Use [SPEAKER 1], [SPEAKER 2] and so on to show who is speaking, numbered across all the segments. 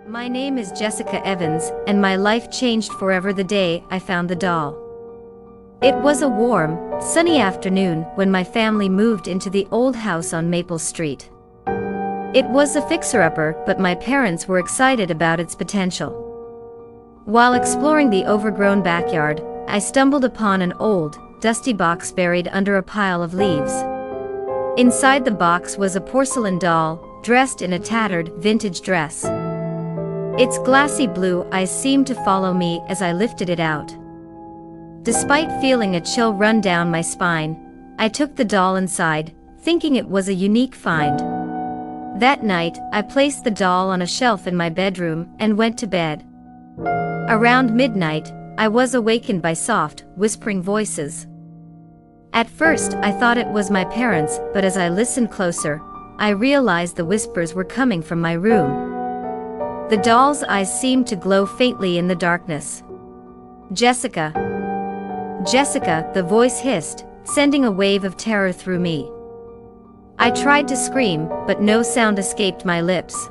[SPEAKER 1] My name is Jessica Evans, and my life changed forever the day I found the doll. It was a warm, sunny afternoon when my family moved into the old house on Maple Street. It was a fixer-upper, but my parents were excited about its potential. While exploring the overgrown backyard, I stumbled upon an old, dusty box buried under a pile of leaves. Inside the box was a porcelain doll, dressed in a tattered, vintage dress. Its glassy blue eyes seemed to follow me as I lifted it out. Despite feeling a chill run down my spine, I took the doll inside, thinking it was a unique find. That night, I placed the doll on a shelf in my bedroom and went to bed. Around midnight, I was awakened by soft, whispering voices. At first, I thought it was my parents, but as I listened closer, I realized the whispers were coming from my room. The doll's eyes seemed to glow faintly in the darkness. "Jessica. Jessica," the voice hissed, sending a wave of terror through me. I tried to scream, but no sound escaped my lips.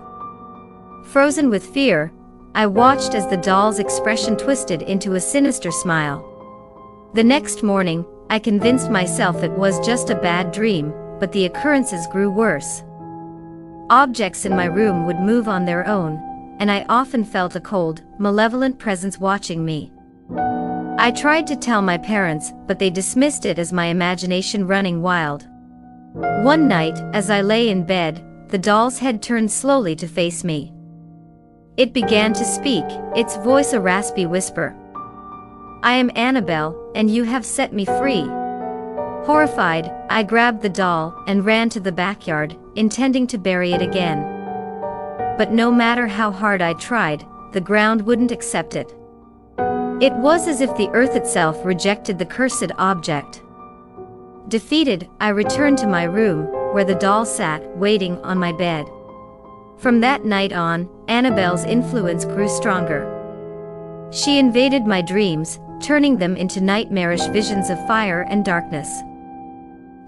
[SPEAKER 1] Frozen with fear, I watched as the doll's expression twisted into a sinister smile. The next morning, I convinced myself it was just a bad dream, but the occurrences grew worse. Objects in my room would move on their own, and I often felt a cold, malevolent presence watching me. I tried to tell my parents, but they dismissed it as my imagination running wild. One night, as I lay in bed, the doll's head turned slowly to face me. It began to speak, its voice a raspy whisper. "I am Annabelle, and you have set me free." Horrified, I grabbed the doll and ran to the backyard, intending to bury it again. But no matter how hard I tried, the ground wouldn't accept it. It was as if the earth itself rejected the cursed object. Defeated, I returned to my room, where the doll sat, waiting on my bed. From that night on, Annabelle's influence grew stronger. She invaded my dreams, turning them into nightmarish visions of fire and darkness.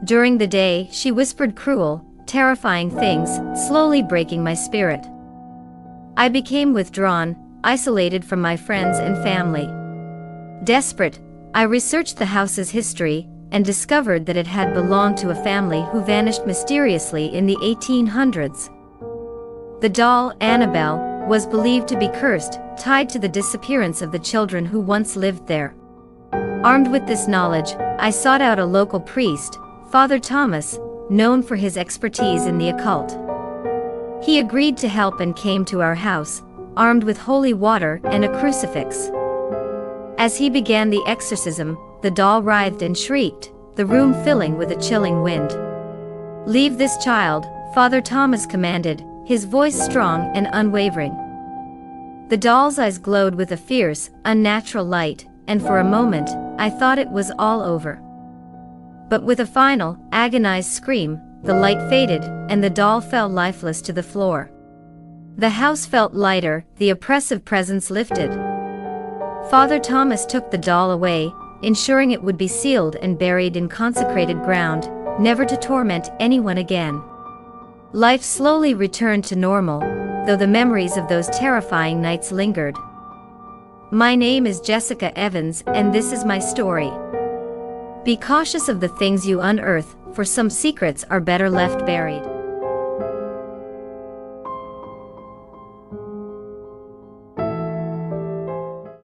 [SPEAKER 1] During the day, she whispered cruel, terrifying things, slowly breaking my spirit. I became withdrawn, isolated from my friends and family. Desperate, I researched the house's history and discovered that it had belonged to a family who vanished mysteriously in the 1800s. The doll, Annabelle, was believed to be cursed, tied to the disappearance of the children who once lived there. Armed with this knowledge, I sought out a local priest, Father Thomas, known for his expertise in the occult. He agreed to help and came to our house, armed with holy water and a crucifix. As he began the exorcism, the doll writhed and shrieked, the room filling with a chilling wind. "Leave this child," Father Thomas commanded, his voice strong and unwavering. The doll's eyes glowed with a fierce, unnatural light, and for a moment, I thought it was all over. But with a final, agonized scream, the light faded, and the doll fell lifeless to the floor. The house felt lighter, the oppressive presence lifted. Father Thomas took the doll away, ensuring it would be sealed and buried in consecrated ground, never to torment anyone again. Life slowly returned to normal, though the memories of those terrifying nights lingered. My name is Jessica Evans, and this is my story. Be cautious of the things you unearth, for some secrets are better left buried.